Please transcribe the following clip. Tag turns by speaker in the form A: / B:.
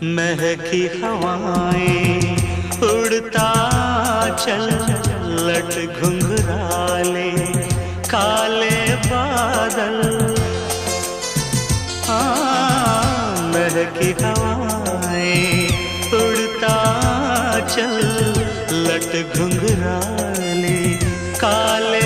A: महकी हवाएं उड़ता चल, लट घुंघराले काले बादल। हाँ, महकी हवाएं उड़ता चल, लट घुंघराले काले